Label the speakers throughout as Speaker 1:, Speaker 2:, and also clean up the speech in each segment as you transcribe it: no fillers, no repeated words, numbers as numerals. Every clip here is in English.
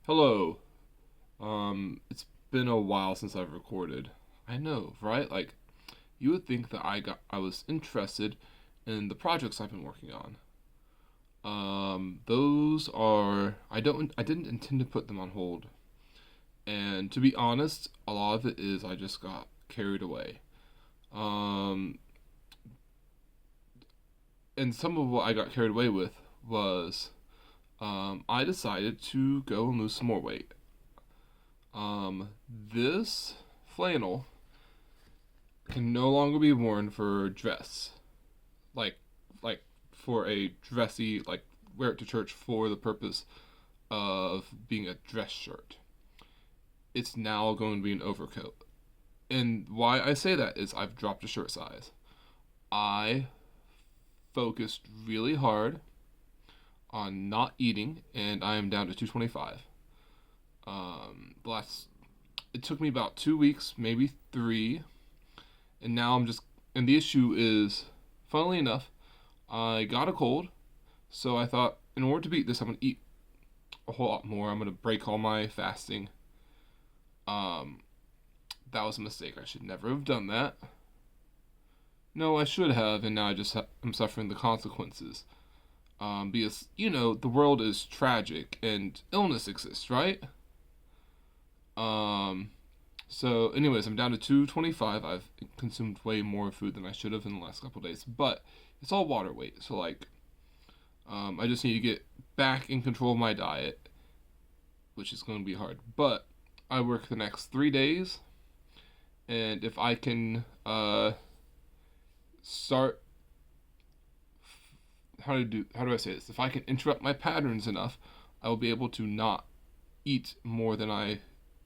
Speaker 1: Hello. It's been a while since I've recorded. I know, right? Like, you would think that I was interested in the projects I've been working on. Those are I didn't intend to put them on hold. And to be honest, a lot of it is I just got carried away. Um, and some of what I got carried away with was I decided to go and lose some more weight. This flannel can no longer be worn for dress, like like for a dressy, like wear it to church for the purpose of being a dress shirt. It's now going to be an overcoat. And why I say that is I've dropped a shirt size. I focused really hard on not eating, and I am down to 225. The last it took me about 2 weeks, maybe three, and now I'm just. And the issue is, funnily enough, I got a cold, so I thought in order to beat this, I'm gonna eat a whole lot more. I'm gonna break all my fasting. Um, that was a mistake. I should never have done that. No, I should have, and now I'm suffering the consequences. Because the world is tragic and illness exists, right? Um, so, anyways, I'm down to 225. I've consumed way more food than I should have in the last couple of days, but it's all water weight. So, like, I just need to get back in control of my diet, which is going to be hard. But I work the next 3 days, and if I can start, how do I say this? If I can interrupt my patterns enough, I will be able to not eat more than I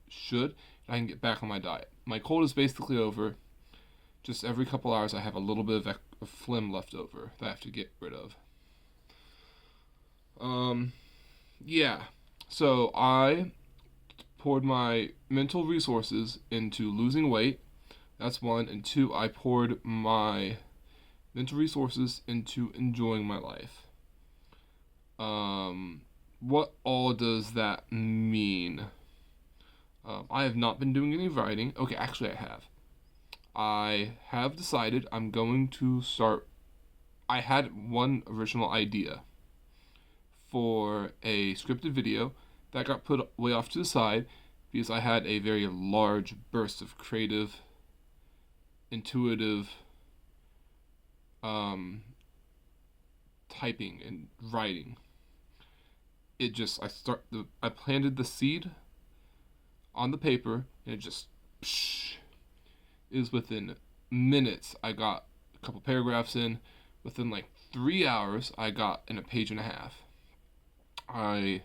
Speaker 1: should, and I can get back on my diet. My cold is basically over. Just every couple hours, I have a little bit of phlegm left over that I have to get rid of. Um, yeah. So I poured my mental resources into losing weight. That's one. And two, I poured my mental resources into enjoying my life. What all does that mean? I have not been doing any writing. Okay, actually, I have. I have decided I'm going to start. I had one original idea for a scripted video that got put way off to the side because I had a very large burst of creative, intuitive um, typing and writing. I planted the seed on the paper, and it just psh, is within minutes. I got a couple paragraphs in. Within like 3 hours, I got in a page and a half. I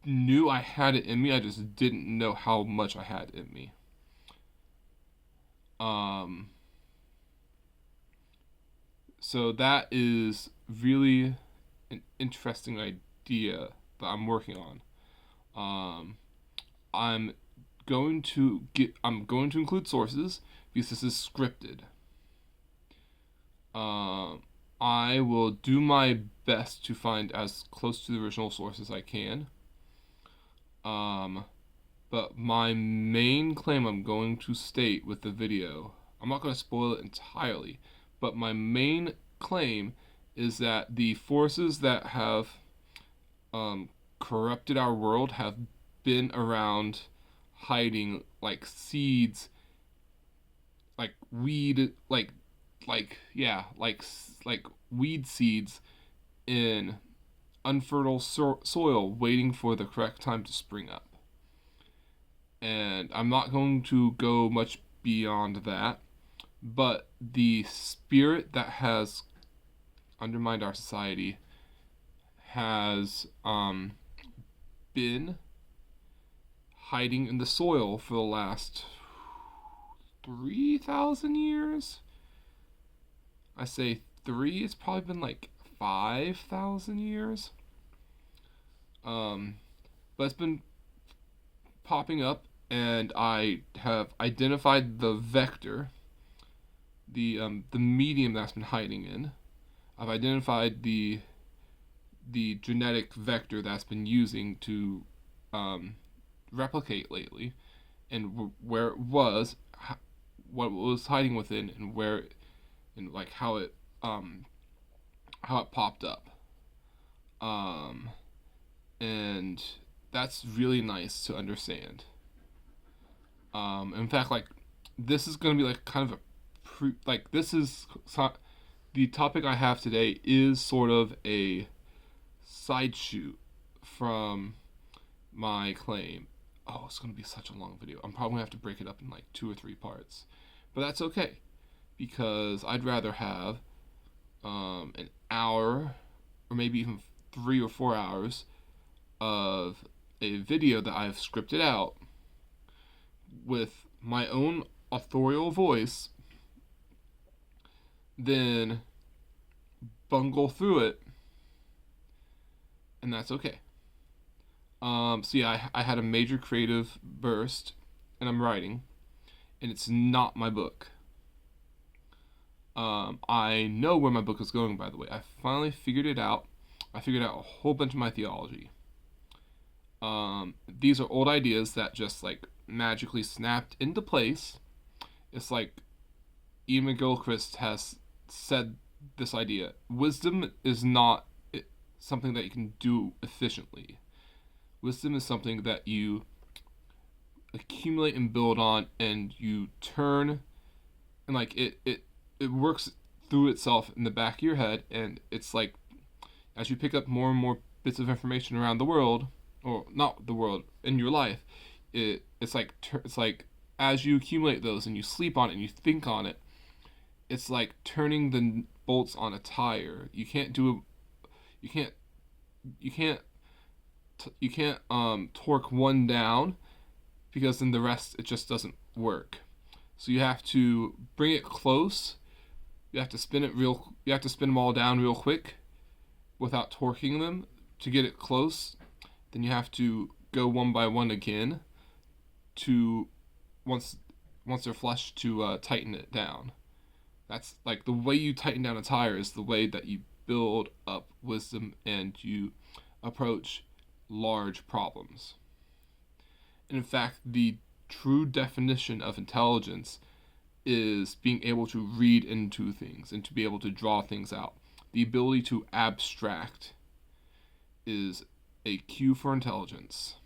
Speaker 1: knew I had it in me. I just didn't know how much I had in me. Um, so that is really an interesting idea that I'm working on. Um, I'm I'm going to include sources because this is scripted. I will do my best to find as close to the original source as I can. Um, but my main claim I'm going to state with the video, I'm not going to spoil it entirely, but my main claim is that the forces that have corrupted our world have been around hiding like seeds, like weed, like weed seeds in unfertile soil, waiting for the correct time to spring up. And I'm not going to go much beyond that, but the spirit that has undermined our society has been hiding in the soil for the last 3,000 years. I say three, it's probably been like 5,000 years. But it's been popping up, and I have identified the vector, the medium that's been hiding in. I've identified the the genetic vector that's been using to replicate lately, and where it was, what it was hiding within, and where, and like how it popped up. Um, and that's really nice to understand. In fact, like this is gonna be like kind of a this is the topic I have today is sort of a side shoot from my claim. Oh, it's gonna be such a long video. I'm probably gonna have to break it up in like 2 or 3 parts, but that's okay because I'd rather have an hour or maybe even 3 or 4 hours of a video that I've scripted out with my own authorial voice than bungle through it, and that's okay. So yeah, I had a major creative burst, and I'm writing, and it's not my book. I know where my book is going, by the way. I finally figured it out. I figured out a whole bunch of my theology. These are old ideas that just like magically snapped into place. It's like Ian McGilchrist has said this idea. Wisdom is not something that you can do efficiently. Wisdom is something that you accumulate and build on, and you turn, and like it works through itself in the back of your head, and it's like as you pick up more and more bits of information around the world, or not the world, in your life, it's like as you accumulate those and you sleep on it and you think on it, it's like turning the bolts on a tire. You can't torque one down, because then the rest, it just doesn't work. So you have to bring it close. You have to spin them all down real quick without torquing them to get it close. Then you have to go one by one again to once they're flush to tighten it down. That's like the way you tighten down a tire is the way that you build up wisdom and you approach large problems. And in fact, the true definition of intelligence is being able to read into things and to be able to draw things out. The ability to abstract is a cue for intelligence.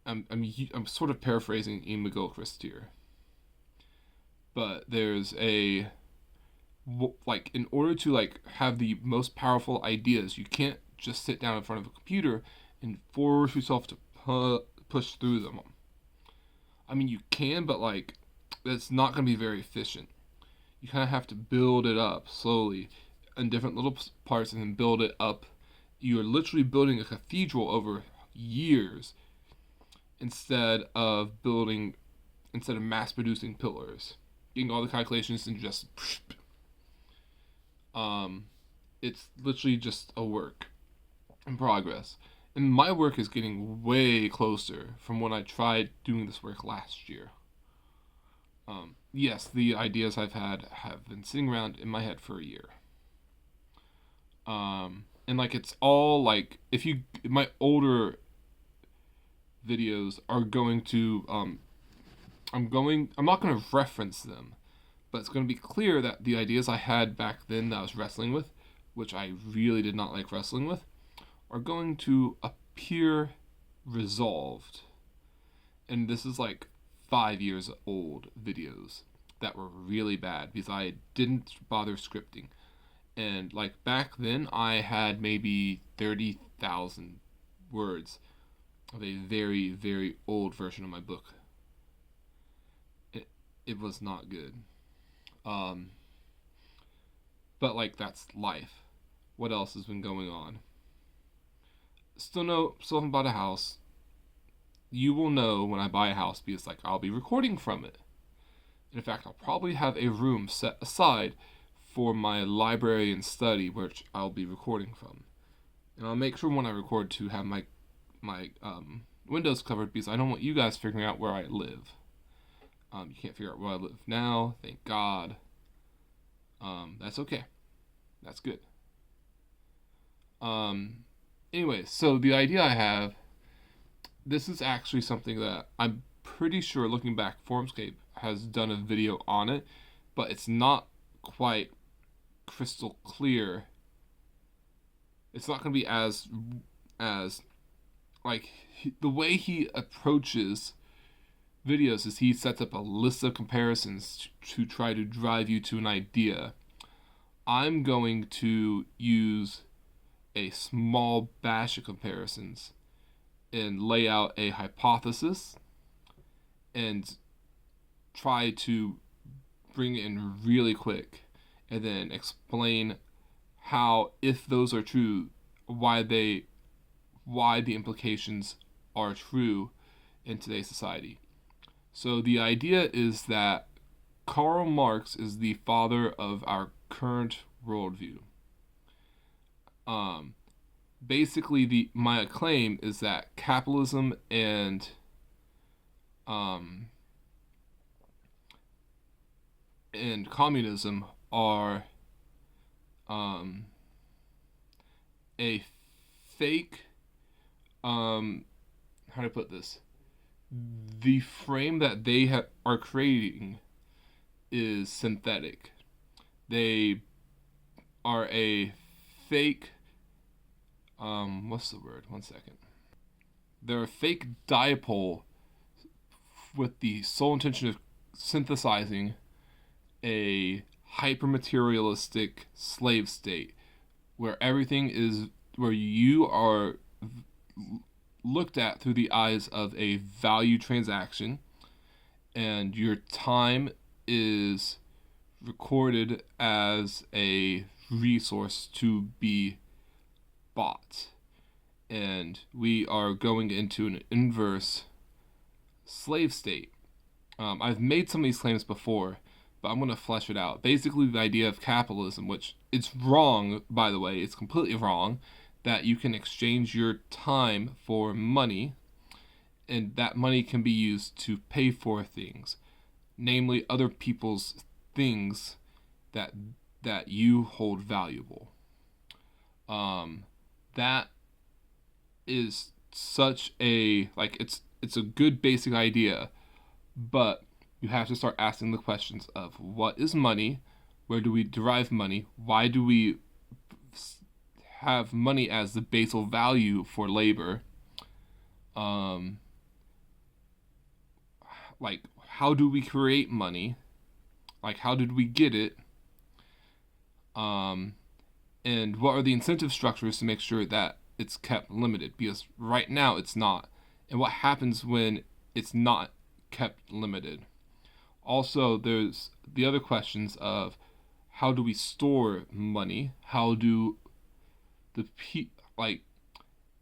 Speaker 1: I'm sort of paraphrasing Ian McGilchrist here, but there's a like in order to like have the most powerful ideas, you can't just sit down in front of a computer and force yourself to push through them. I mean, you can, but like that's not going to be very efficient. You kind of have to build it up slowly in different little parts and then build it up. You're literally building a cathedral over years instead of mass producing pillars, getting all the calculations and just it's literally just a work in progress. And my work is getting way closer from when I tried doing this work last year. Yes, the ideas I've had have been sitting around in my head for a year. And like it's all like my older videos are going to I'm not going to reference them, but it's going to be clear that the ideas I had back then that I was wrestling with, which I really did not like wrestling with, are going to appear resolved. And this is like 5 years old videos that were really bad because I didn't bother scripting. And like back then I had maybe 30,000 words of a very, very old version of my book. It was not good. But like that's life. What else has been going on? Still haven't bought a house. You will know when I buy a house because like I'll be recording from it. In fact, I'll probably have a room set aside for my library and study, which I'll be recording from. And I'll make sure when I record to have my windows covered because I don't want you guys figuring out where I live. You can't figure out where I live now, thank God. That's okay. That's good. Anyway, so the idea I have, this is actually something that I'm pretty sure, looking back, Formscape has done a video on it, but it's not quite crystal clear. It's not going to be as like the way he approaches videos is he sets up a list of comparisons to try to drive you to an idea. I'm going to use a small batch of comparisons and lay out a hypothesis and try to bring it in really quick and then explain how, if those are true, why the implications are true in today's society. So the idea is that Karl Marx is the father of our current worldview. Basically, my claim is that capitalism and communism are a fake. How do I put this? The frame that they are creating is synthetic. They are a fake. What's the word? 1 second. They're a fake dipole with the sole intention of synthesizing a hyper-materialistic slave state where everything is, where you are looked at through the eyes of a value transaction and your time is recorded as a resource to be bought. And we are going into an inverse slave state. I've made some of these claims before, but I'm going to flesh it out. Basically, the idea of capitalism, which it's wrong, by the way, it's completely wrong, that you can exchange your time for money, and that money can be used to pay for things, namely other people's things that you hold valuable. That is such a, like, it's a good basic idea, but you have to start asking the questions of what is money, where do we derive money, why do we have money as the basal value for labor, like how do we create money, like how did we get it, and what are the incentive structures to make sure that it's kept limited, because right now it's not, and what happens when it's not kept limited. Also, there's the other questions of how do we store money, how do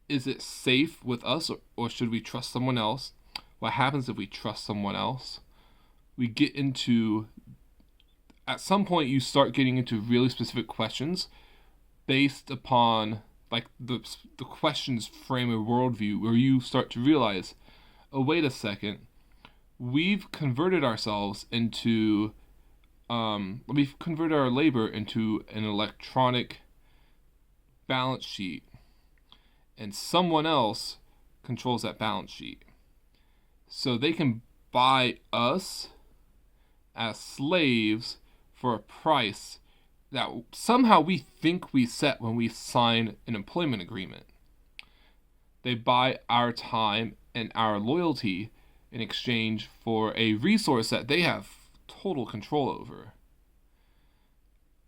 Speaker 1: is it safe with us, or should we trust someone else? What happens if we trust someone else? We get into, at some point you start getting into really specific questions based upon like the questions frame a worldview where you start to realize, oh wait a second, we've converted ourselves into we've converted our labor into an electronic balance sheet, and someone else controls that balance sheet. So they can buy us as slaves for a price that somehow we think we set when we sign an employment agreement. They buy our time and our loyalty in exchange for a resource that they have total control over.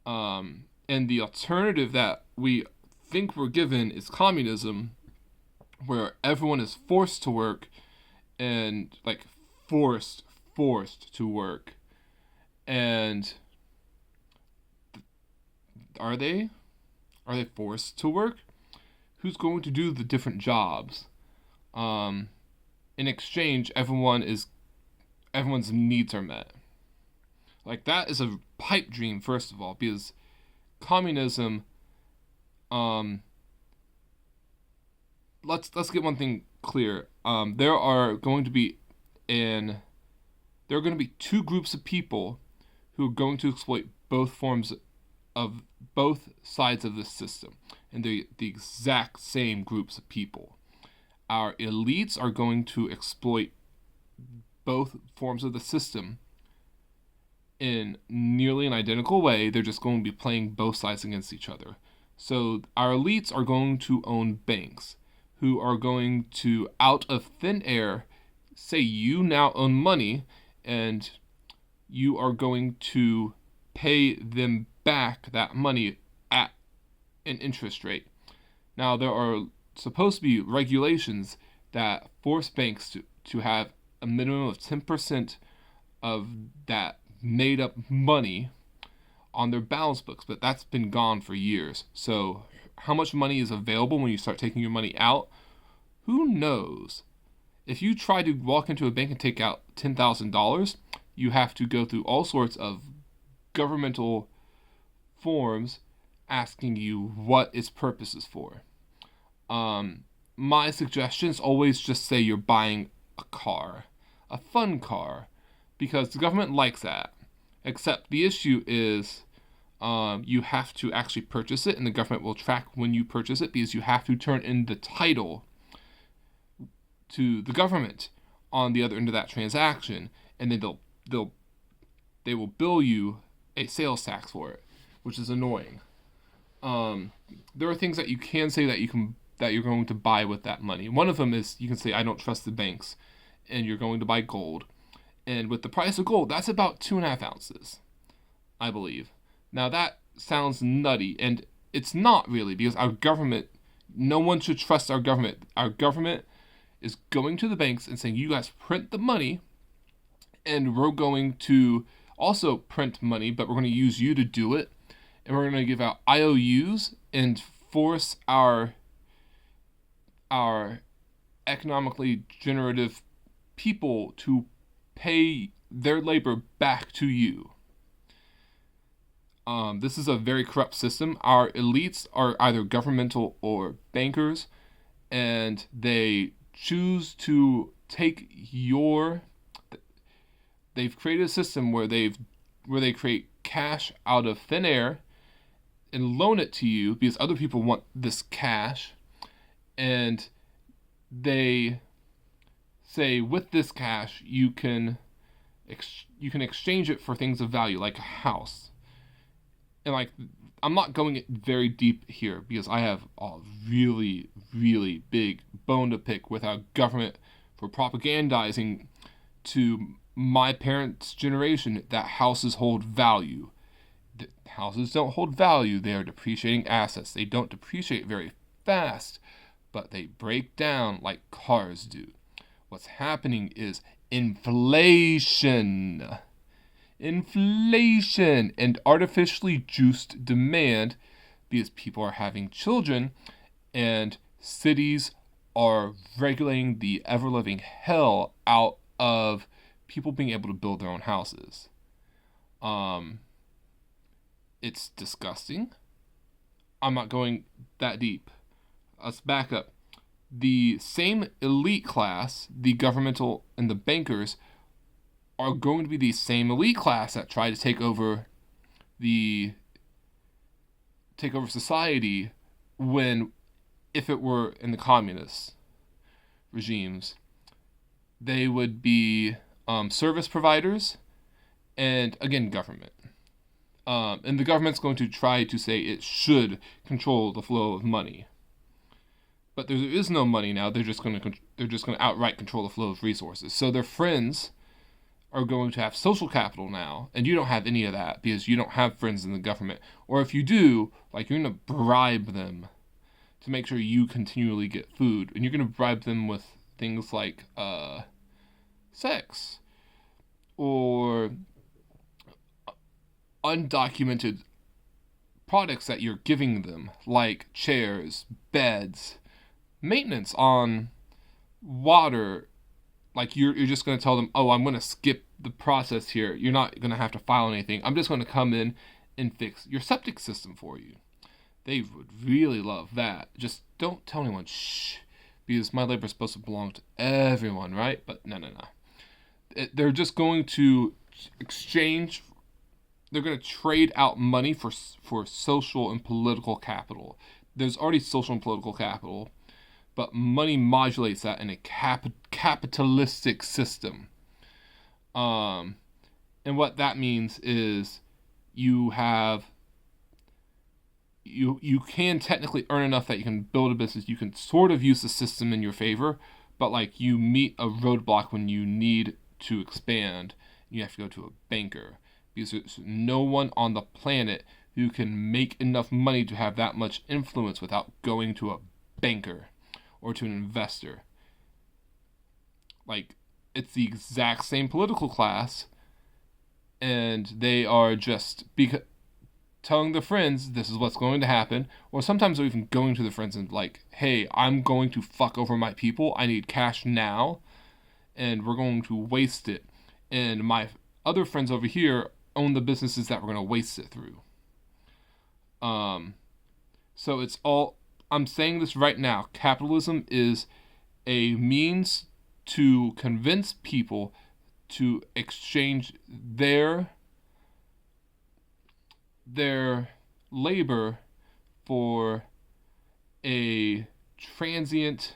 Speaker 1: And the alternative that we think we're given is communism, where everyone is forced to work, and like forced to work. And are they forced to work? Who's going to do the different jobs? In exchange, everyone's needs are met. Like, that is a pipe dream, first of all, because communism, let's get one thing clear. There are going to be two groups of people who are going to exploit both forms of both sides of this system, and they're the exact same groups of people. Our elites are going to exploit both forms of the system in nearly an identical way. They're just going to be playing both sides against each other. So our elites are going to own banks, who are going to, out of thin air, say you now own money, and you are going to pay them back that money at an interest rate. Now, there are supposed to be regulations that force banks to have a minimum of 10% of that made up money on their balance books, but that's been gone for years. So how much money is available when you start taking your money out? Who knows? If you try to walk into a bank and take out $10,000, you have to go through all sorts of governmental forms asking you what its purpose is for. My suggestion is always just say you're buying a car, a fun car, because the government likes that. Except the issue is you have to actually purchase it, and the government will track when you purchase it, because you have to turn in the title to the government on the other end of that transaction, and then they will bill you a sales tax for it, which is annoying. There are things that you can say that you're going to buy with that money. One of them is you can say, I don't trust the banks, and you're going to buy gold. And with the price of gold, that's about 2.5 ounces, I believe. Now that sounds nutty, and it's not really, because our government, no one should trust our government. Our government is going to the banks and saying, you guys print the money, and we're going to also print money, but we're going to use you to do it, and we're going to give out IOUs and force our economically generative people to pay their labor back to you. This is a very corrupt system. Our elites are either governmental or bankers, and they choose to take they've created a system where they create cash out of thin air and loan it to you because other people want this cash, and they say with this cash you can exchange it for things of value like a house. And like, I'm not going very deep here because I have a really, really big bone to pick with our government for propagandizing to my parents' generation that houses hold value. Houses don't hold value. They are depreciating assets. They don't depreciate very fast, but they break down like cars do. What's happening is inflation and artificially juiced demand, because people are having children and cities are regulating the ever-living hell out of people being able to build their own houses. It's disgusting. I'm not going that deep. Let's back up. The same elite class, the governmental and the bankers, are going to be the same elite class that try to take over society if it were in the communist regimes. They would be service providers and, again, government. And the government's going to try to say it should control the flow of money. But there is no money now. They're just going to outright control the flow of resources. So their friends are going to have social capital now, and you don't have any of that because you don't have friends in the government. Or if you do, like, you're going to bribe them to make sure you continually get food, and you're going to bribe them with things like sex or undocumented products that you're giving them, like chairs, beds, maintenance on water. Like, you're just going to tell them, oh, I'm going to skip the process here. You're not going to have to file anything. I'm just going to come in and fix your septic system for you. They would really love that. Just don't tell anyone, shh, because my labor is supposed to belong to everyone, right? But no. They're just going to exchange they're going to trade out money for social and political capital. There's already social and political capital, but money modulates that in a capitalistic system. And what that means is you can technically earn enough that you can build a business. You can sort of use the system in your favor, but like you meet a roadblock when you need to expand. You have to go to a banker, because there's no one on the planet who can make enough money to have that much influence without going to a banker or to an investor. Like, it's the exact same political class, and they are just telling their friends this is what's going to happen, or sometimes they're even going to the friends and like, hey, I'm going to fuck over my people. I need cash now, and we're going to waste it. And my other friends over here own the businesses that we're going to waste it through. So it's all, I'm saying this right now, capitalism is a means to convince people to exchange their labor for a transient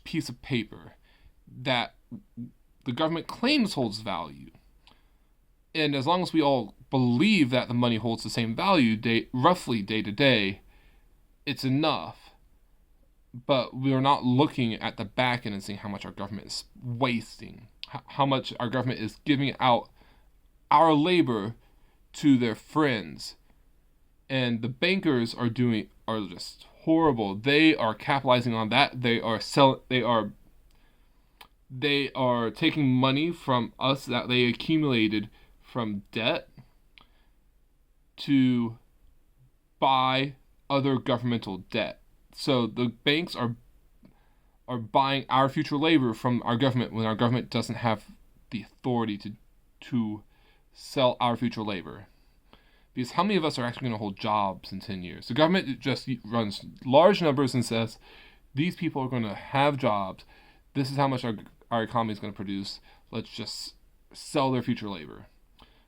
Speaker 1: piece of paper that the government claims holds value. And as long as we all believe that the money holds the same value roughly day to day, it's enough. But we're not looking at the back end and seeing how much our government is wasting, how much our government is giving out our labor to their friends. And the bankers are just horrible. They are capitalizing on that. They are taking money from us that they accumulated from debt to buy other governmental debt. So the banks are buying our future labor from our government when our government doesn't have the authority to sell our future labor. Because how many of us are actually going to hold jobs in 10 years? The government just runs large numbers and says, these people are going to have jobs. This is how much our economy is going to produce. Let's just sell their future labor.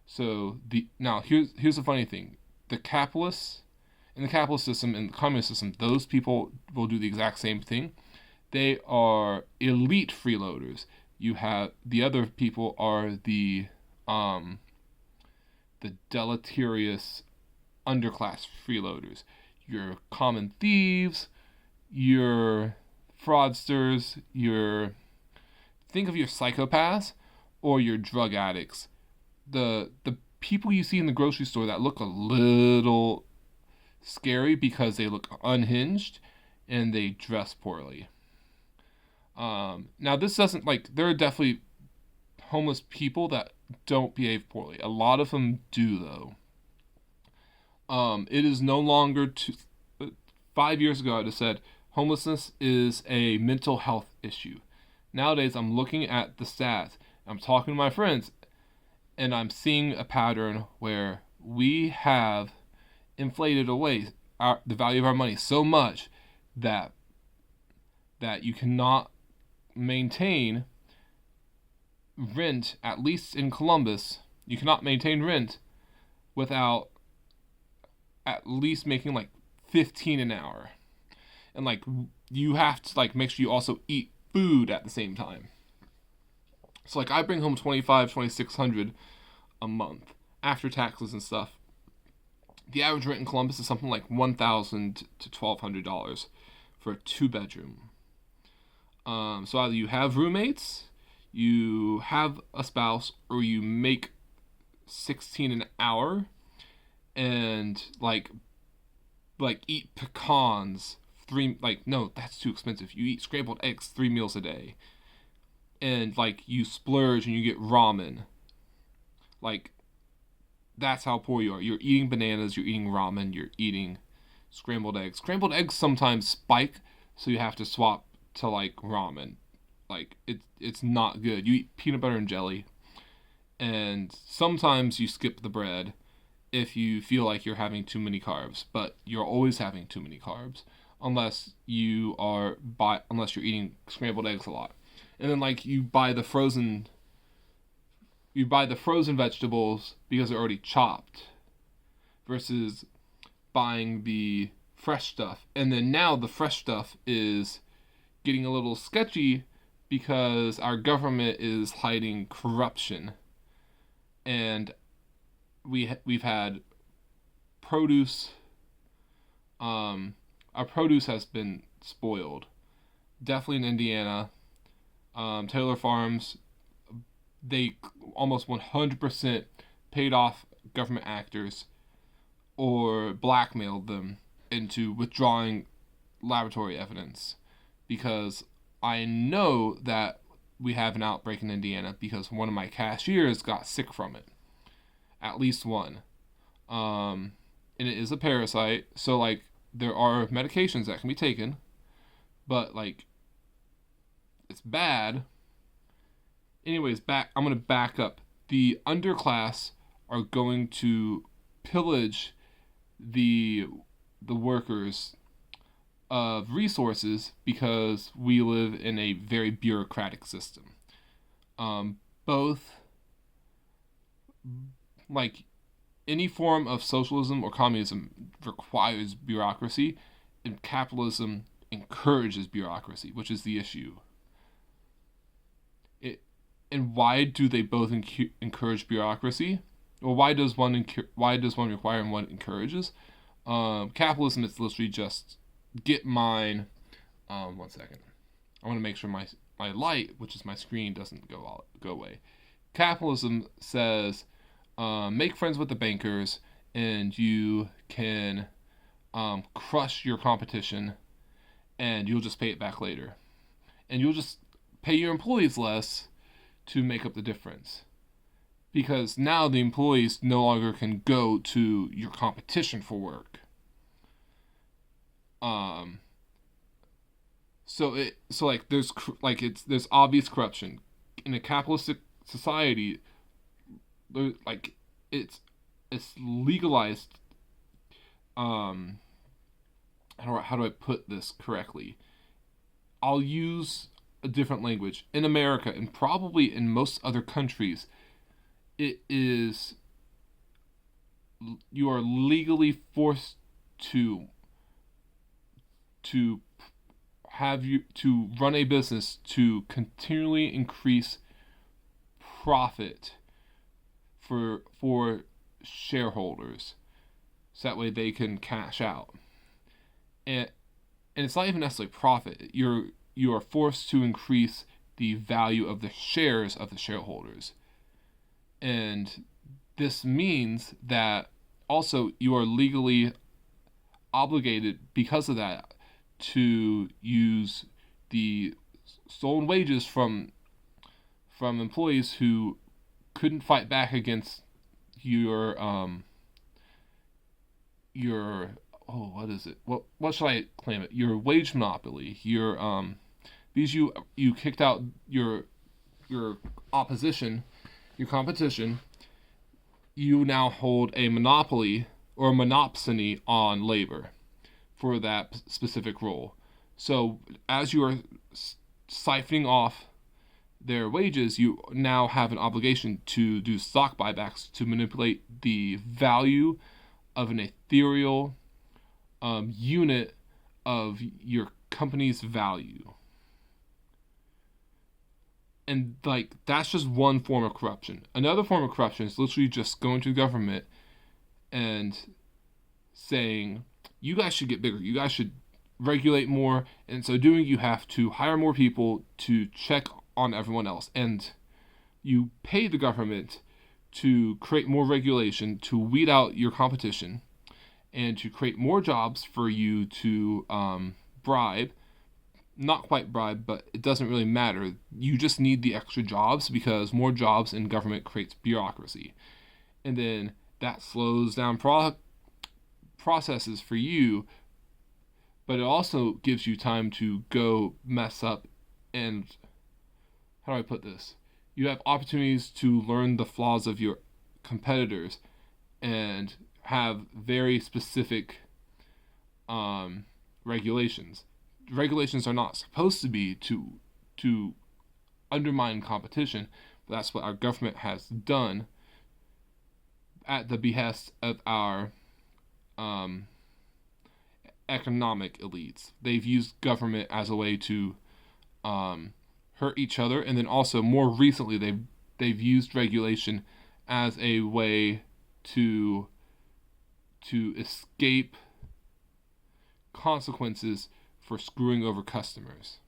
Speaker 1: So here's the funny thing. In the capitalist system and the communist system, those people will do the exact same thing. They are elite freeloaders. You have the other people are the deleterious underclass freeloaders. Your common thieves, your fraudsters, think of your psychopaths or your drug addicts. The people you see in the grocery store that look a little scary because they look unhinged and they dress poorly. Now this doesn't, there are definitely homeless people that don't behave poorly. A lot of them do, though. It is no longer 5 years ago I'd have said homelessness is a mental health issue. Nowadays I'm looking at the stats, I'm talking to my friends, and I'm seeing a pattern where we have inflated away the value of our money so much that you cannot maintain rent, at least in Columbus. You cannot maintain rent without at least making $15 an hour. And you have to make sure you also eat food at the same time. So I bring home $2,600 a month after taxes and stuff. The average rent in Columbus is something like $1,000 to $1,200 for a 2-bedroom. So either you have roommates, you have a spouse, or you make $16 an hour and eat pecans no, that's too expensive. You eat scrambled eggs 3 meals a day. And you splurge and you get ramen. That's how poor you are. You're eating bananas, you're eating ramen, you're eating scrambled eggs. Scrambled eggs sometimes spike, so you have to swap to ramen. It's not good. You eat peanut butter and jelly, and sometimes you skip the bread if you feel like you're having too many carbs, but you're always having too many carbs unless you're eating scrambled eggs a lot. And then you buy the frozen you buy the frozen vegetables because they're already chopped versus buying the fresh stuff. And then now the fresh stuff is getting a little sketchy because our government is hiding corruption. And we've had produce. Our produce has been spoiled. Definitely in Indiana, Taylor Farms, they almost 100% paid off government actors or blackmailed them into withdrawing laboratory evidence, because I know that we have an outbreak in Indiana because one of my cashiers got sick from it. At least one. And it is a parasite, so like there are medications that can be taken, but like it's bad. Anyways, I'm gonna back up. The underclass are going to pillage the workers of resources because we live in a very bureaucratic system. Both, like, any form of socialism or communism requires bureaucracy, and capitalism encourages bureaucracy, which is the issue. And why do they both encourage bureaucracy? Well, why does one require and one encourages? Capitalism is literally just get mine. 1 second. I want to make sure my light, which is my screen, doesn't go away. Capitalism says, make friends with the bankers, and you can crush your competition, and you'll just pay it back later. And you'll just pay your employees less to make up the difference. Because now the employees no longer can go to your competition for work. There's obvious corruption in a capitalistic society. It's legalized. How do I put this correctly? I'll use a different language. In America, and probably in most other countries, it is, you are legally forced to run a business to continually increase profit for shareholders, so that way they can cash out. And it's not even necessarily profit. You are forced to increase the value of the shares of the shareholders. And this means that also you are legally obligated, because of that, to use the stolen wages from employees who couldn't fight back against your what is it? What should I claim it? Your wage monopoly. You kicked out your opposition, your competition. You now hold a monopoly or a monopsony on labor for that specific role. So as you are siphoning off their wages, you now have an obligation to do stock buybacks to manipulate the value of an ethereal unit of your company's value. And that's just one form of corruption. Another form of corruption is literally just going to the government and saying, you guys should get bigger, you guys should regulate more, and so doing you have to hire more people to check on everyone else. And you pay the government to create more regulation, to weed out your competition, and to create more jobs for you to bribe. Not quite bribe, but it doesn't really matter. You just need the extra jobs, because more jobs in government creates bureaucracy. And then that slows down processes for you, but it also gives you time to go mess up. And how do I put this? You have opportunities to learn the flaws of your competitors and have very specific regulations. Regulations are not supposed to be to undermine competition, That's what our government has done at the behest of our economic elites. They've used government as a way to hurt each other, and then also more recently they've used regulation as a way to escape consequences for screwing over customers.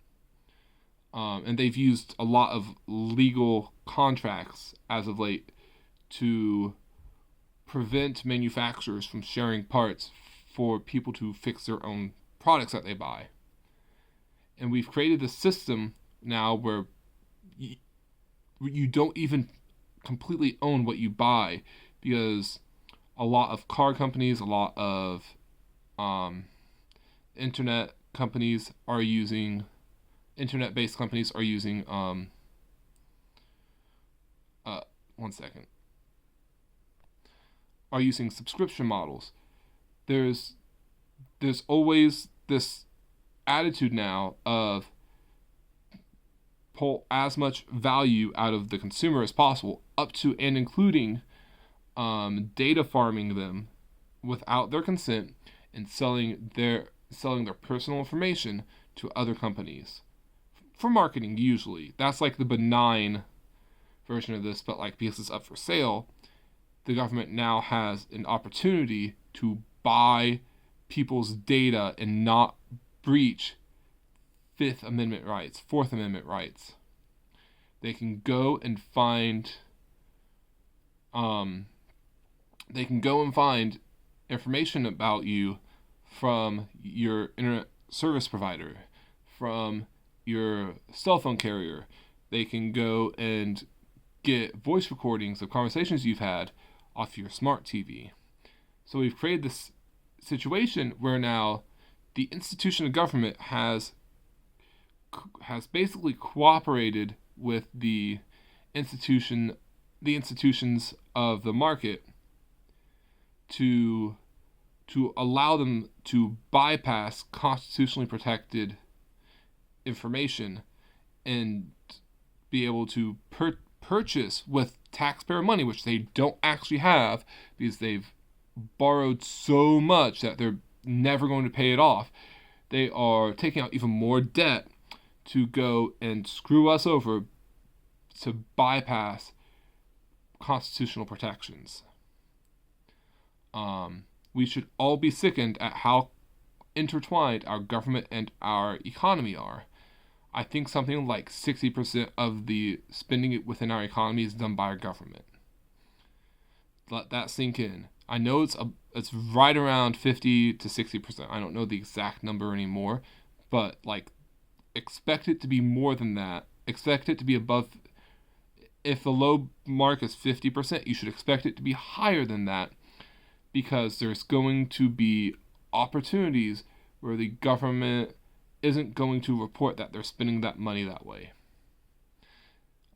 Speaker 1: And they've used a lot of legal contracts as of late to prevent manufacturers from sharing parts for people to fix their own products that they buy. And we've created a system now where you don't even completely own what you buy, because a lot of car companies, a lot of internet-based companies are using are using subscription models. There's always this attitude now of pull as much value out of the consumer as possible, up to and including data farming them without their consent and selling their personal information to other companies for marketing. Usually that's like the benign version of this, but like because it's up for sale, the government now has an opportunity to buy people's data and not breach Fifth Amendment rights, Fourth Amendment rights. They can go and find information about you from your internet service provider, from your cell phone carrier. They can go and get voice recordings of conversations you've had off your smart TV. So we've created this situation where now the institution of government has basically cooperated with the institutions of the market to allow them to bypass constitutionally protected information and be able to purchase with taxpayer money, which they don't actually have because they've borrowed so much that they're never going to pay it off. They are taking out even more debt to go and screw us over to bypass constitutional protections. We should all be sickened at how intertwined our government and our economy are. I think something like 60% of the spending within our economy is done by our government. Let that sink in. I know it's right around 50 to 60%. I don't know the exact number anymore, but like expect it to be more than that. Expect it to be above. If the low mark is 50%, you should expect it to be higher than that, because there's going to be opportunities where the government isn't going to report that they're spending that money that way.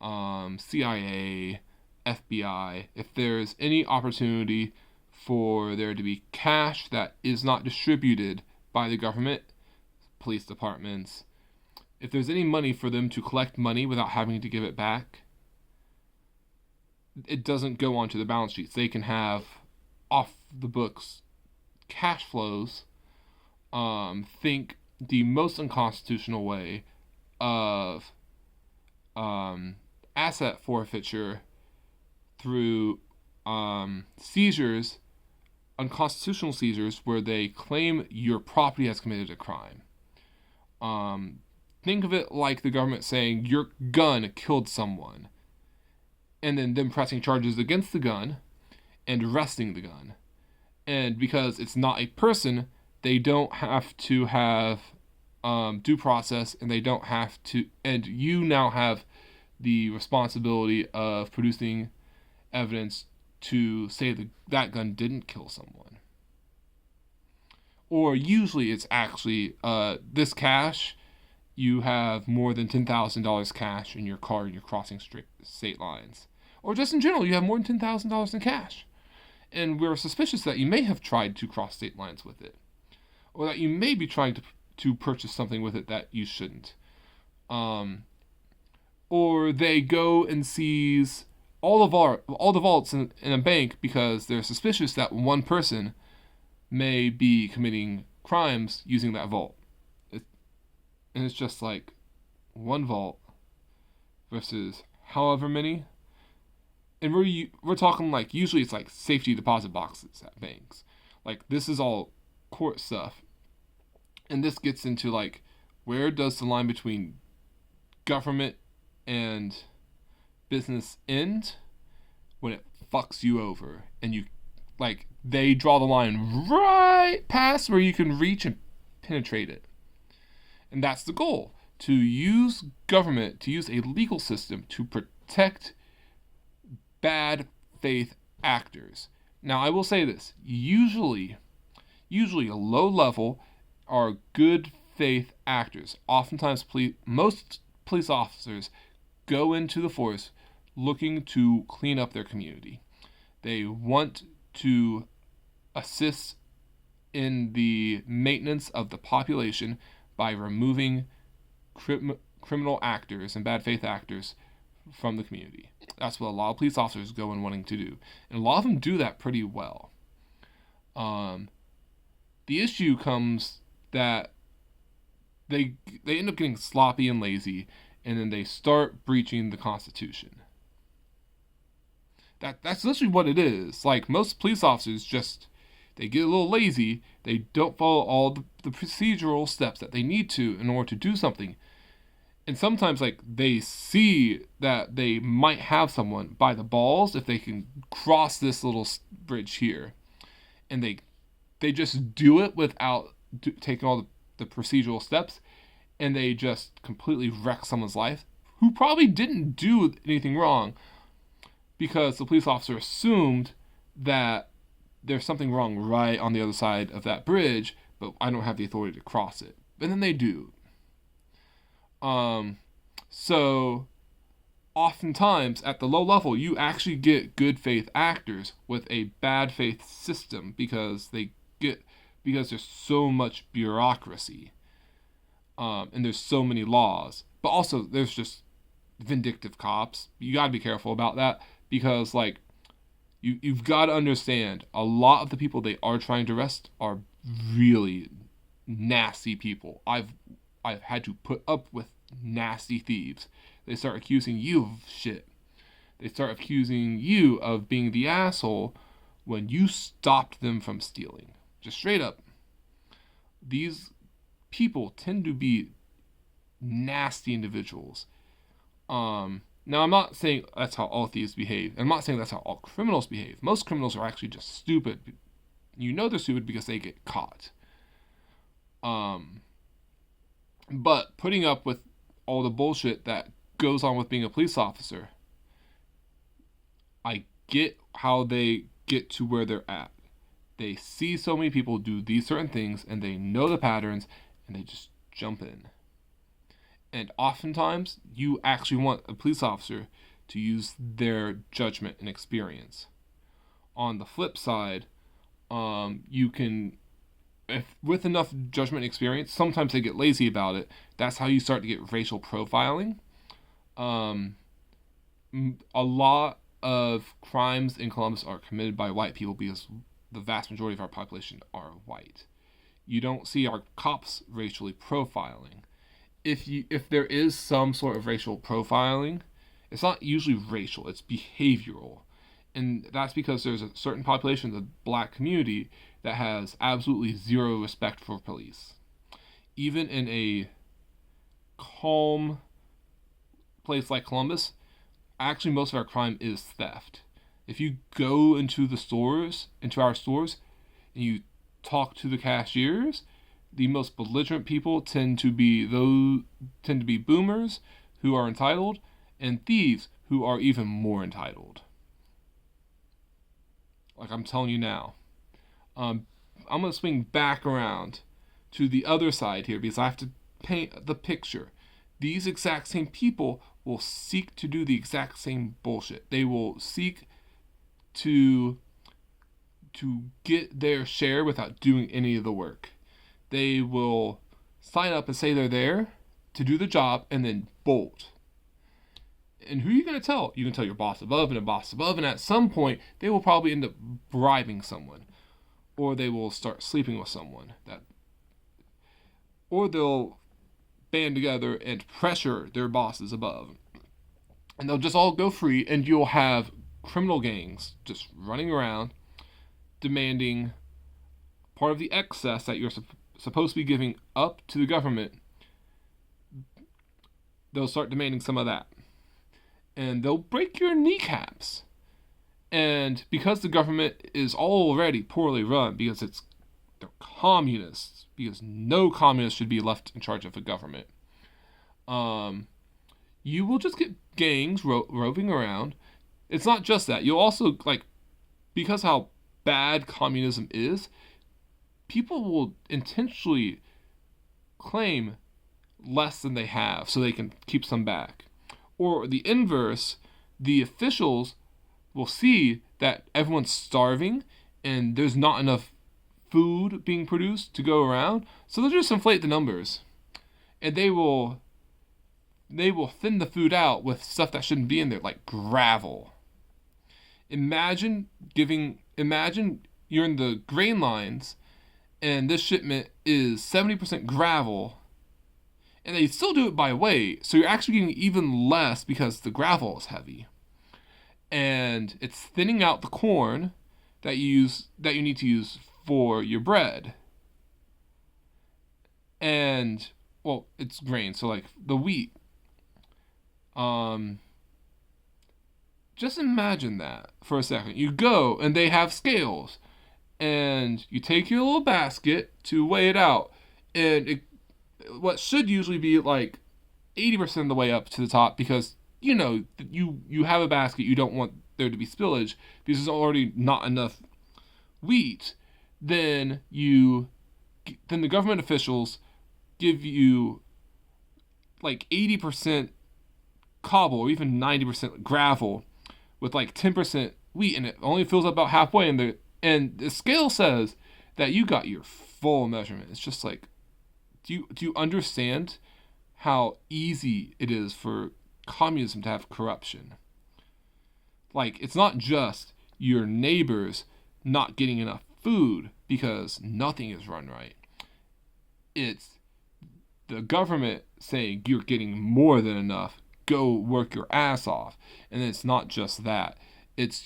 Speaker 1: CIA, FBI, if there's any opportunity for there to be cash that is not distributed by the government, police departments, if there's any money for them to collect money without having to give it back, it doesn't go onto the balance sheets. They can have off the books cash flows. Think the most unconstitutional way of asset forfeiture through seizures, unconstitutional seizures, where they claim your property has committed a crime. Think of it like the government saying your gun killed someone, and then them pressing charges against the gun and arresting the gun. And because it's not a person, they don't have to have due process, and they don't have to, and you now have the responsibility of producing evidence to say that gun didn't kill someone. Or usually it's actually this cash, you have more than $10,000 cash in your car and you're crossing state lines. Or just in general, you have more than $10,000 in cash. And we're suspicious that you may have tried to cross state lines with it, or that you may be trying to purchase something with it that you shouldn't. Or they go and seize all the vaults in a bank because they're suspicious that one person may be committing crimes using that vault. And it's just like one vault versus however many. And we're talking like usually it's like safety deposit boxes at banks. Like this is all court stuff. And this gets into like where does the line between government and business end when it fucks you over and you like they draw the line right past where you can reach and penetrate it. And that's the goal, to use government, to use a legal system to protect bad faith actors. Now I will say this, usually a low level are good faith actors. Oftentimes most police officers go into the force looking to clean up their community. They want to assist in the maintenance of the population by removing criminal actors and bad faith actors from the community. That's what a lot of police officers go in wanting to do. And a lot of them do that pretty well. The issue comes that they end up getting sloppy and lazy, and then they start breaching the Constitution. That's literally what it is. Like, most police officers just, they get a little lazy. They don't follow all the procedural steps that they need to in order to do something. And sometimes, like, they see that they might have someone by the balls if they can cross this little bridge here. And they just do it without taking all the procedural steps. And they just completely wreck someone's life who probably didn't do anything wrong, because the police officer assumed that there's something wrong right on the other side of that bridge, but I don't have the authority to cross it. And then they do. So oftentimes at the low level, you actually get good faith actors with a bad faith system because there's so much bureaucracy. And there's so many laws. But also there's just vindictive cops. You gotta be careful about that, because like you've got to understand, a lot of the people they are trying to arrest are really nasty people. I've had to put up with nasty thieves. They start accusing you of shit. They start accusing you of being the asshole when you stopped them from stealing. Just straight up. These people tend to be nasty individuals. Now, I'm not saying that's how all thieves behave. I'm not saying that's how all criminals behave. Most criminals are actually just stupid. You know they're stupid because they get caught. But putting up with all the bullshit that goes on with being a police officer, I get how they get to where they're at. They see so many people do these certain things, and they know the patterns, and they just jump in. And oftentimes, you actually want a police officer to use their judgment and experience. On the flip side, you can, if with enough judgment and experience, sometimes they get lazy about it. That's how you start to get racial profiling. A lot of crimes in Columbus are committed by white people because the vast majority of our population are white. You don't see our cops racially profiling. If there is some sort of racial profiling, it's not usually racial, it's behavioral. And that's because there's a certain population of the black community that has absolutely zero respect for police. Even in a calm place like Columbus, actually most of our crime is theft. If you go into our stores, and you talk to the cashiers, the most belligerent people tend to be boomers who are entitled, and thieves who are even more entitled. Like I'm telling you now. I'm going to swing back around to the other side here because I have to paint the picture. These exact same people will seek to do the exact same bullshit. They will seek to get their share without doing any of the work. They will sign up and say they're there to do the job and then bolt. And who are you going to tell? You can tell your boss above and a boss above, and at some point, they will probably end up bribing someone, or they will start sleeping with someone, or they'll band together and pressure their bosses above. And they'll just all go free, and you'll have criminal gangs just running around demanding part of the excess that you're supposed to be giving up to the government. They'll start demanding some of that. And they'll break your kneecaps. And because the government is already poorly run, because they're communists, because no communist should be left in charge of a government, you will just get gangs roving around. It's not just that. You'll also, because how bad communism is, people will intentionally claim less than they have so they can keep some back. Or the inverse, the officials will see that everyone's starving and there's not enough food being produced to go around, so they'll just inflate the numbers. And they will thin the food out with stuff that shouldn't be in there, like gravel. Imagine you're in the grain lines and this shipment is 70% gravel, and they still do it by weight, so you're actually getting even less because the gravel is heavy. And it's thinning out the corn that you need to use for your bread. And, well, it's grain, so like the wheat. Just imagine that for a second. You go and they have scales, and you take your little basket to weigh it out, and what should usually be like 80% of the way up to the top, because you have a basket, you don't want there to be spillage because there's already not enough wheat. Then the government officials give you like 80% cobble or even 90% gravel with like 10% wheat, and it only fills up about halfway, and the scale says that you got your full measurement. It's just like, do you understand how easy it is for communism to have corruption? Like, it's not just your neighbors not getting enough food because nothing is run right. It's the government saying you're getting more than enough, go work your ass off. And it's not just that. It's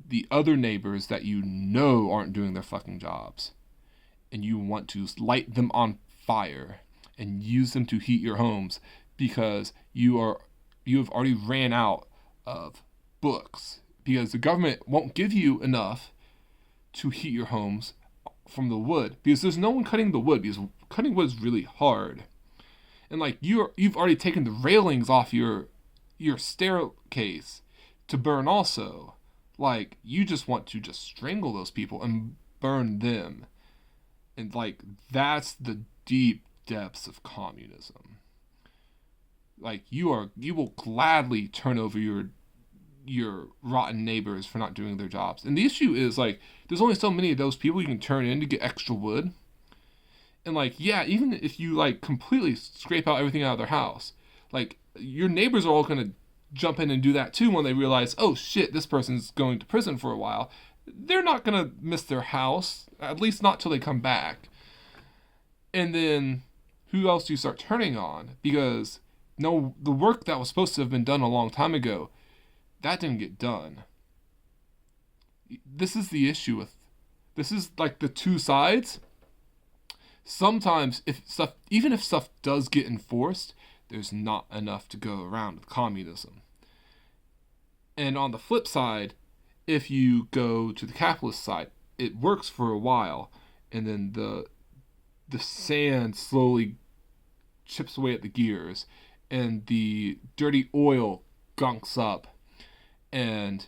Speaker 1: the other neighbors that aren't doing their fucking jobs, and you want to light them on fire and use them to heat your homes because you have already ran out of books, because the government won't give you enough to heat your homes from the wood, because there's no one cutting the wood, because cutting wood is really hard. And like you've already taken the railings off your staircase to burn also. Like, you just want to just strangle those people and burn them. And like, that's the deep depths of communism. Like, you will gladly turn over your rotten neighbors for not doing their jobs. And the issue is, like, there's only so many of those people you can turn in to get extra wood. And like, yeah, even if you like completely scrape out everything out of their house, like, your neighbors are all gonna jump in and do that too when they realize, oh shit, this person's going to prison for a while. They're not gonna miss their house, at least not till they come back. And then who else do you start turning on? Because no, the work that was supposed to have been done a long time ago, that didn't get done. This is the issue this is like the two sides. Sometimes even if stuff does get enforced, there's not enough to go around with communism. And on the flip side, if you go to the capitalist side, it works for a while, and then the sand slowly chips away at the gears, and the dirty oil gunks up, and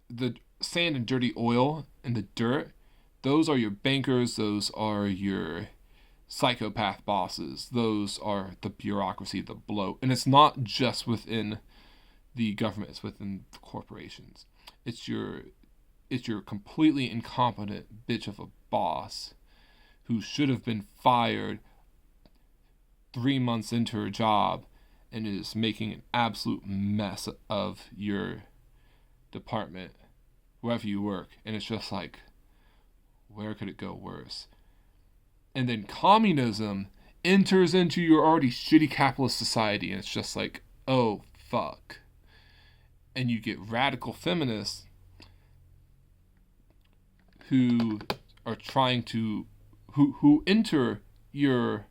Speaker 1: the sand and dirty oil and the dirt, those are your bankers, those are your psychopath bosses, those are the bureaucracy, the bloat. And it's not just within the government, it's within the corporations. It's your completely incompetent bitch of a boss who should have been fired 3 months into her job, and it is making an absolute mess of your department, wherever you work. And it's just like, where could it go worse? And then communism enters into your already shitty capitalist society, and it's just like, oh, fuck. And you get radical feminists who are trying to, who enter your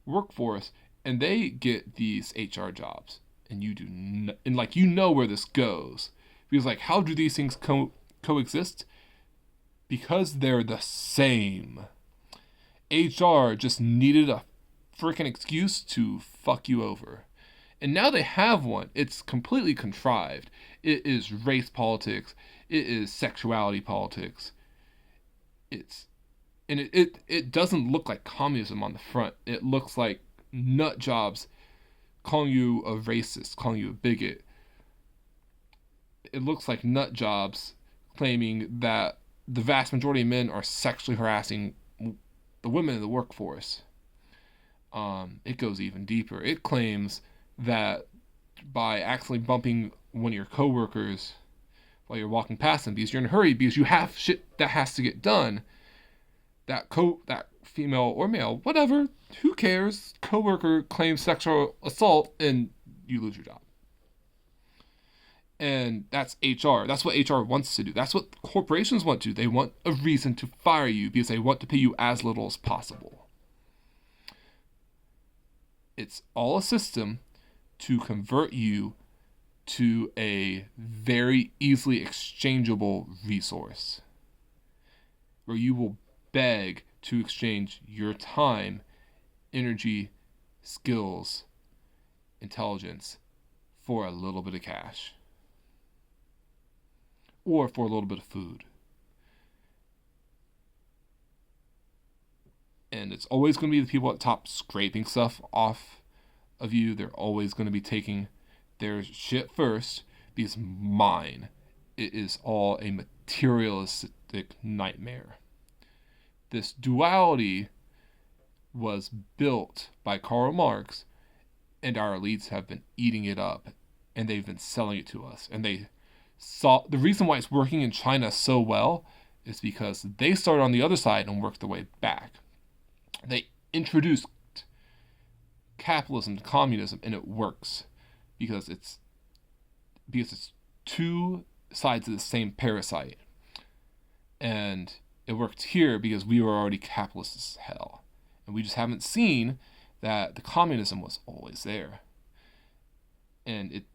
Speaker 1: workforce, and they get these HR jobs, and you do and like, you know where this goes, because like, how do these things coexist? Because they're the same. HR just needed a freaking excuse to fuck you over, and now they have one. It's completely contrived. It is race politics. It is sexuality politics. It doesn't look like communism on the front. It looks like nut jobs calling you a racist, calling you a bigot. It looks like nut jobs claiming that the vast majority of men are sexually harassing the women in the workforce. It goes even deeper. It claims that by accidentally bumping one of your coworkers while you're walking past them because you're in a hurry, because you have shit that has to get done, that female or male, whatever, who cares, coworker claims sexual assault, and you lose your job. And that's HR. That's what HR wants to do. That's what corporations want to do. They want a reason to fire you because they want to pay you as little as possible. It's all a system to convert you to a very easily exchangeable resource, where you will beg to exchange your time, energy, skills, intelligence for a little bit of cash. Or for a little bit of food. And it's always going to be the people at the top scraping stuff off of you. They're always going to be taking their shit first because mine. It is all a materialistic nightmare. This duality was built by Karl Marx, and our elites have been eating it up, and they've been selling it to us. And the reason why it's working in China so well is because they started on the other side and worked their way back. They introduced capitalism to communism, and it works because it's two sides of the same parasite. And it worked here because we were already capitalist as hell, and we just haven't seen that the communism was always there. And it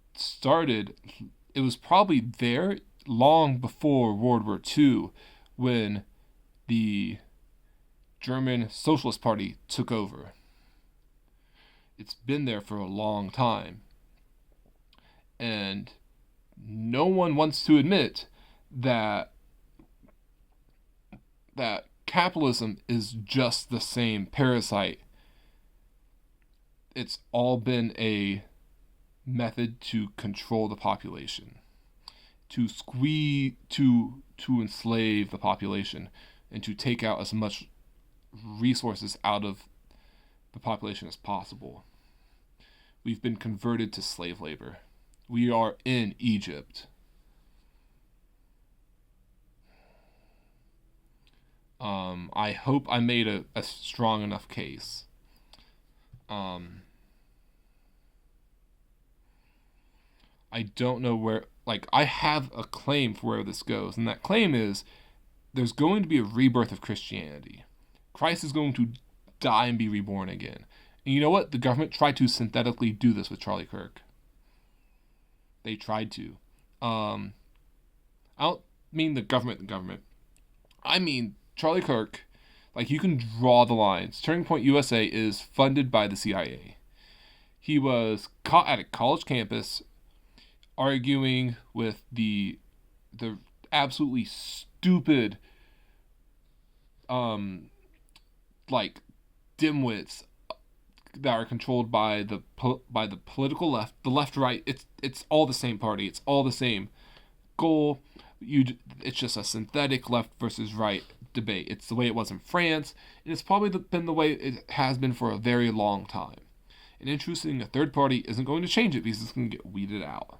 Speaker 1: was probably there long before World War II, when the German Socialist Party took over. It's been there for a long time. And no one wants to admit that capitalism is just the same parasite. It's all been a method to control the population, to enslave the population, and to take out as much resources out of the population as possible. We've been converted to slave labor. We are in Egypt. I hope I made a strong enough case. I don't know where, I have a claim for where this goes, and that claim is there's going to be a rebirth of Christianity. Christ is going to die and be reborn again. And you know what? The government tried to synthetically do this with Charlie Kirk. They tried to. I don't mean the government. I mean Charlie Kirk. You can draw the lines. Turning Point USA is funded by the CIA. He was caught at a college campus arguing with the absolutely stupid dimwits that are controlled by the political left, the left right. It's all the same party. It's all the same goal. It's just a synthetic left versus right debate. It's the way it was in France, and it's probably been the way it has been for a very long time. And introducing a third party isn't going to change it because it's going to get weeded out.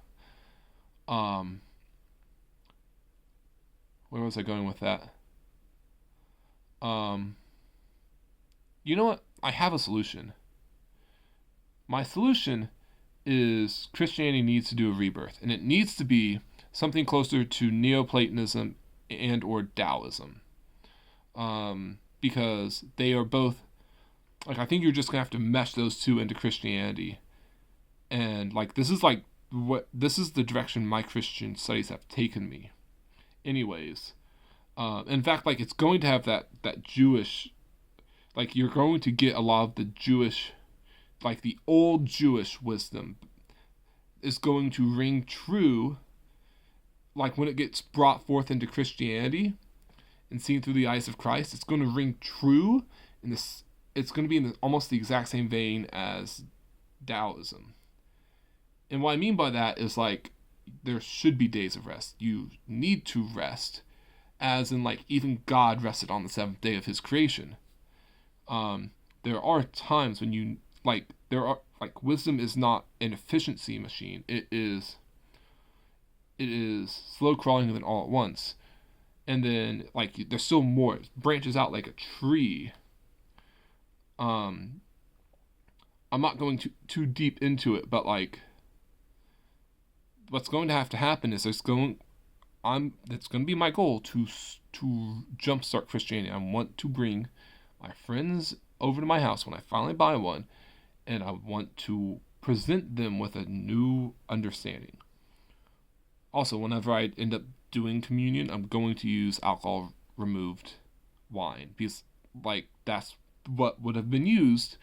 Speaker 1: Where was I going with that? You know what? I have a solution. My solution is Christianity needs to do a rebirth, and it needs to be something closer to Neoplatonism and or Taoism. Because they are both, like, I think you're just gonna have to mesh those two into Christianity. And like this is the direction my Christian studies have taken me. Anyways. In fact, like, it's going to have that Jewish, like, you're going to get a lot of the Jewish, like, the old Jewish wisdom is going to ring true, like, when it gets brought forth into Christianity and seen through the eyes of Christ. It's going to ring true in this. It's going to be in almost the exact same vein as Taoism. And what I mean by that is, like, there should be days of rest. You need to rest. As in, like, even God rested on the seventh day of his creation. There are times when wisdom is not an efficiency machine. It is slow crawling than all at once. And then, like, there's still more. It branches out like a tree. I'm not going too deep into it, but, like, what's going to have to happen is it's going to be my goal to jumpstart Christianity. I want to bring my friends over to my house when I finally buy one, and I want to present them with a new understanding. Also, whenever I end up doing communion, I'm going to use alcohol removed wine, because, like, that's what would have been used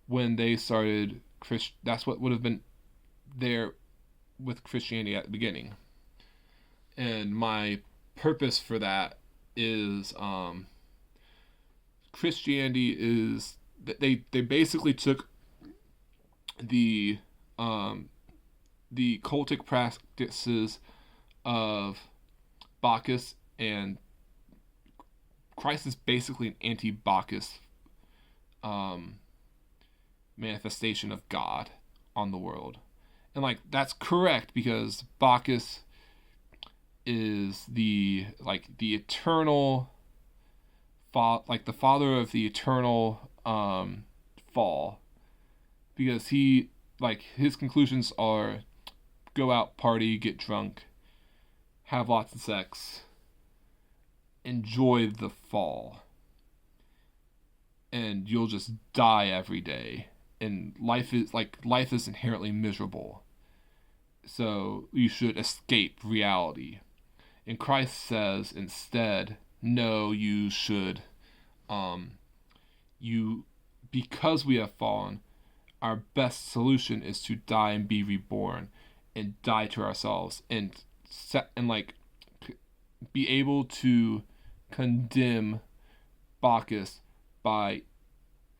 Speaker 1: when they started that's what would have been there with Christianity at the beginning. And my purpose for that is Christianity is they basically took the cultic practices of Bacchus, and Christ is basically an anti-Bacchus manifestation of God on the world. And, like, that's correct because Bacchus is the eternal the father of the eternal fall, because he, like, his conclusions are go out, party, get drunk, have lots of sex, enjoy the fall, and you'll just die every day, and life is inherently miserable, so you should escape reality. And Christ says instead, no, you should, because we have fallen, our best solution is to die and be reborn, and die to ourselves, and be able to condemn Bacchus by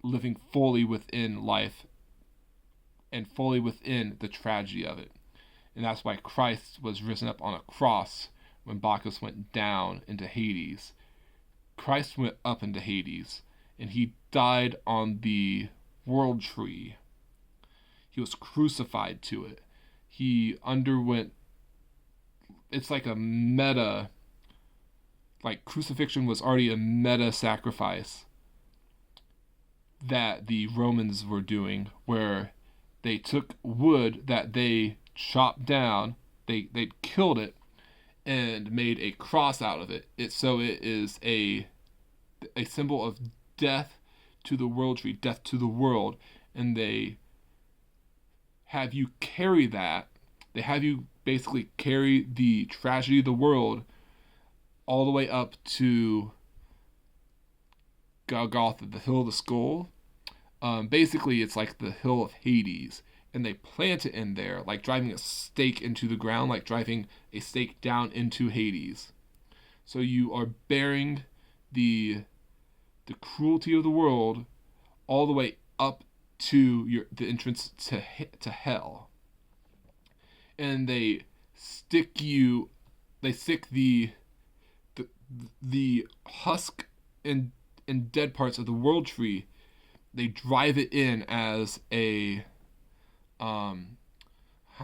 Speaker 1: living fully within life and fully within the tragedy of it. And that's why Christ was risen up on a cross when Bacchus went down into Hades. Christ went up into Hades, and he died on the world tree. He was crucified to it. He underwent, it's like a meta, like, crucifixion was already a meta sacrifice that the Romans were doing, where they took wood that they chopped down, they killed it, and made a cross out of it. So it is a symbol of death to the world tree, death to the world, and they have you carry that. They have you basically carry the tragedy of the world all the way up to Golgotha, the hill of the skull. Basically, it's like the hill of Hades, and they plant it in there, like driving a stake into the ground, like driving a stake down into Hades. So you are bearing the cruelty of the world all the way up to the entrance to hell. And they stick the husk and dead parts of the world tree. They drive it in as a how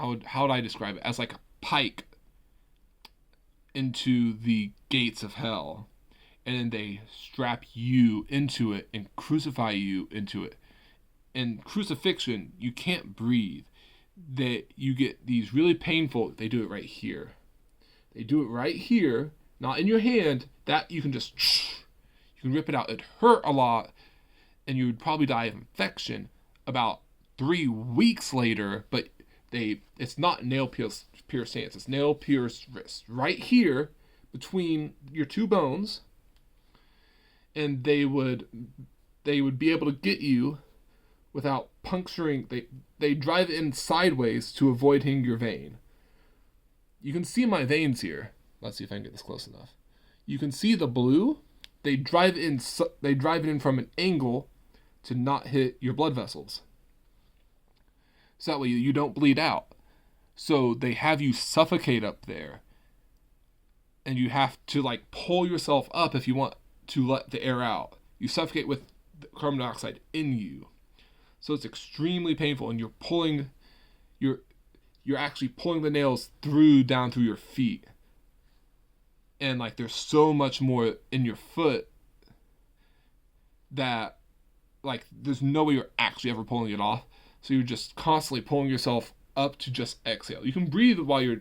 Speaker 1: would I describe it? As like a pike into the gates of hell. And then they strap you into it and crucify you into it. In crucifixion, you can't breathe. That you get these really painful. They do it right here. They do it right here, not in your hand. That you can just you can rip it out. It hurt a lot, and you would probably die of infection about 3 weeks later. But it's not nail pierced stance. It's nail pierced wrist right here between your two bones, and they would be able to get you without puncturing. They drive in sideways to avoid hitting your vein. You can see my veins here. Let's see if I can get this close enough. You can see the blue. They drive it in from an angle to not hit your blood vessels. So that way you don't bleed out. So they have you suffocate up there. And you have to like pull yourself up if you want to let the air out. You suffocate with carbon dioxide in you. So it's extremely painful, and you're actually pulling the nails down through your feet. And like there's so much more in your foot that like there's no way you're actually ever pulling it off. So you're just constantly pulling yourself up to just exhale. You can breathe while you're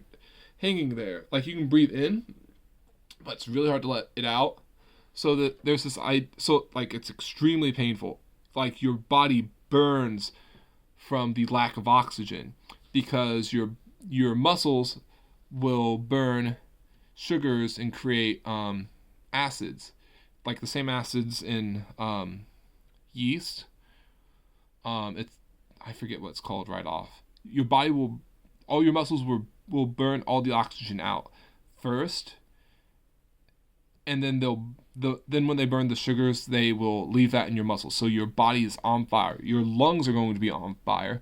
Speaker 1: hanging there. Like you can breathe in, but it's really hard to let it out. So that there's this it's extremely painful. Like your body burns from the lack of oxygen because your muscles will burn sugars and create acids, like the same acids in yeast. I forget what it's called right off. Your body all your muscles will burn all the oxygen out first, and then then when they burn the sugars, they will leave that in your muscles. So your body is on fire. Your lungs are going to be on fire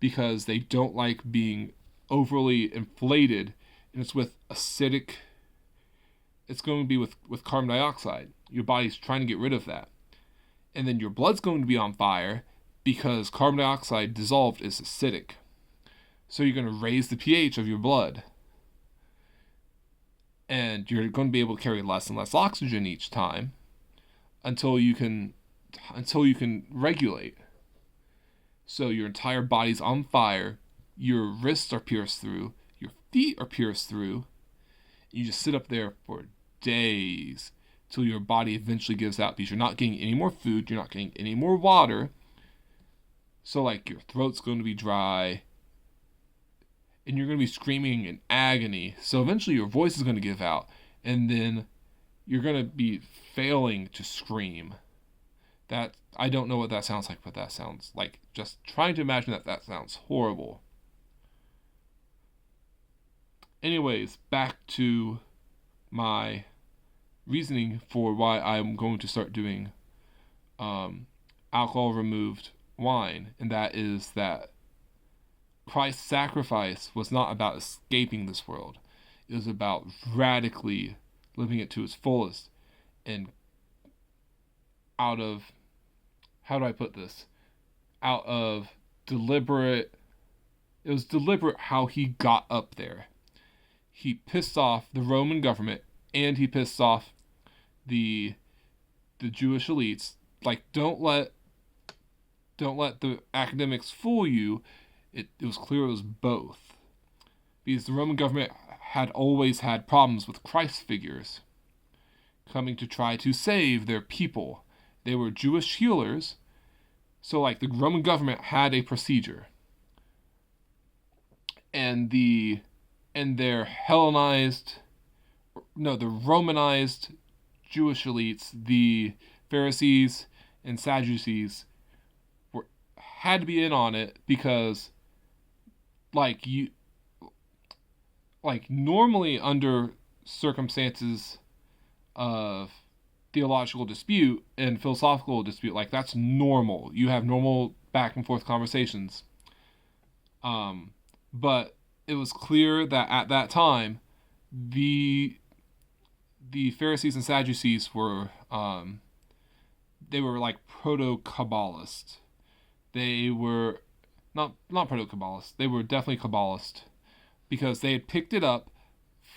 Speaker 1: because they don't like being overly inflated, and it's with acidic. It's going to be with carbon dioxide. Your body's trying to get rid of that. And then your blood's going to be on fire because carbon dioxide dissolved is acidic. So you're going to raise the pH of your blood. And you're going to be able to carry less and less oxygen each time until you can regulate. So your entire body's on fire, your wrists are pierced through, your feet are pierced through. You just sit up there for days till your body eventually gives out because you're not getting any more food, you're not getting any more water. So like your throat's going to be dry, and you're going to be screaming in agony. So eventually your voice is going to give out, and then you're going to be failing to scream. That I don't know what that sounds like, but that sounds like, just trying to imagine that sounds horrible. Anyways, back to my reasoning for why I'm going to start doing alcohol removed wine, and that is that Christ's sacrifice was not about escaping this world. It was about radically living it to its fullest, and out of, how do I put this? Out of it was deliberate how he got up there. He pissed off the Roman government, and he pissed off the Jewish elites. Like, don't let the academics fool you. It was clear it was both. Because the Roman government had always had problems with Christ figures coming to try to save their people. They were Jewish healers, so like the Roman government had a procedure. And the Romanized Jewish elites, the Pharisees and Sadducees, had to be in on it because normally under circumstances of theological dispute and philosophical dispute, like that's normal. You have normal back and forth conversations. But it was clear that at that time, the Pharisees and Sadducees were they were like proto-Kabbalists. They were not proto-Kabbalists. They were definitely Kabbalist because they had picked it up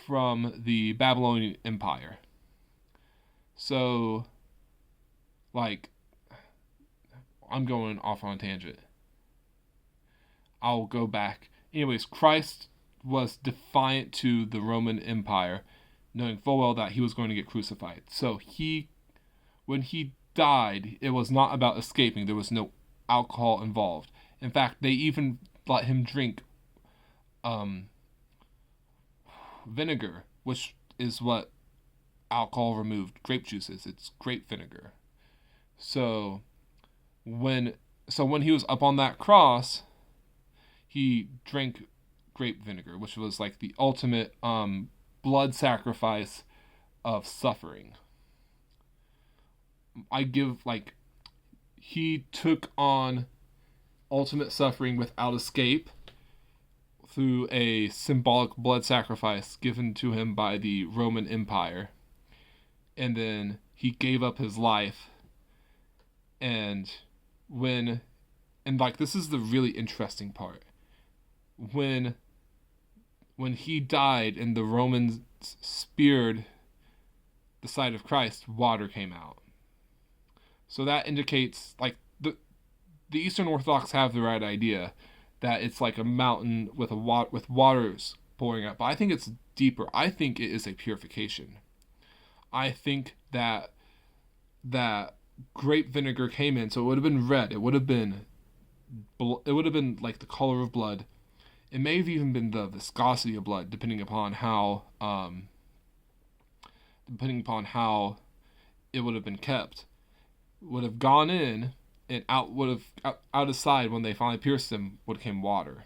Speaker 1: from the Babylonian Empire. So, like, I'm going off on a tangent. I'll go back. Anyways, Christ was defiant to the Roman Empire, knowing full well that he was going to get crucified. So when he died, it was not about escaping. There was no alcohol involved. In fact, they even let him drink vinegar, which is what alcohol removed grape juice is. It's grape vinegar. So when he was up on that cross, he drank grape vinegar, which was like the ultimate blood sacrifice of suffering. He took on ultimate suffering without escape through a symbolic blood sacrifice given to him by the Roman Empire. And then he gave up his life. And this is the really interesting part. When he died and the Romans speared the side of Christ, water came out. So that indicates, like, the Eastern Orthodox have the right idea that it's like a mountain with waters pouring out. But I think it's deeper. I think it is a purification. I think that grape vinegar came in, so it would have been red. It would have been like the color of blood. It may have even been the viscosity of blood, depending upon how it would have been kept. Would have gone in and out his side when they finally pierced him would came water.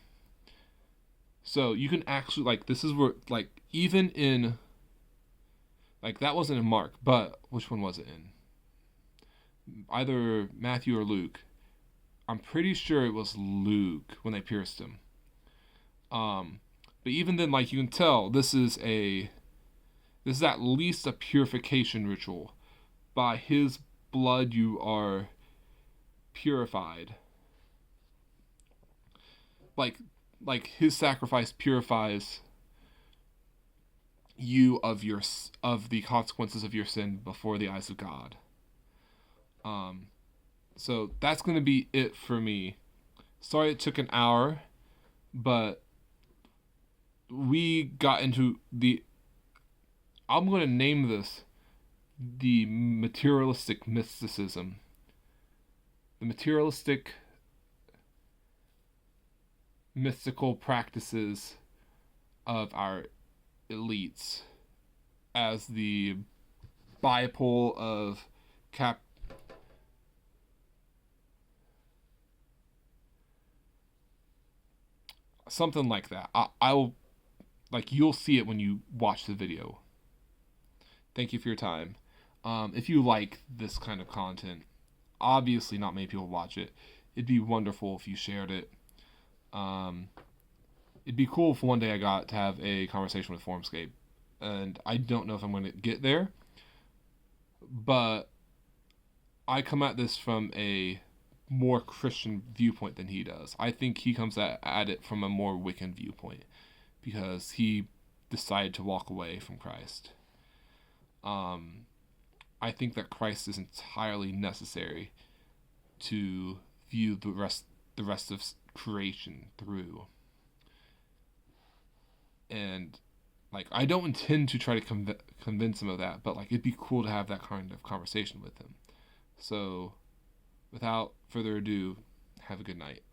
Speaker 1: So you can actually, like, this is where, like, even in, like, that wasn't in Mark, but which one was it in? Either Matthew or Luke. I'm pretty sure it was Luke when they pierced him. But even then, like, you can tell this is at least a purification ritual. By his blood you are purified. Like his sacrifice purifies you of the consequences of your sin before the eyes of God. So that's going to be it for me. Sorry it took an hour, but we got into I'm going to name this the materialistic mysticism. The materialistic mystical practices of our elites as the bipole of something like that. I'll you'll see it when you watch the video. Thank you for your time. If you like this kind of content, obviously not many people watch it. It'd be wonderful if you shared it. It'd be cool if one day I got to have a conversation with Formscape. And I don't know if I'm going to get there. But I come at this from a more Christian viewpoint than he does. I think he comes at it from a more Wiccan viewpoint. Because he decided to walk away from Christ. I think that Christ is entirely necessary to view the rest of creation through. And I don't intend to try to convince him of that, but it'd be cool to have that kind of conversation with him. So, without further ado, have a good night.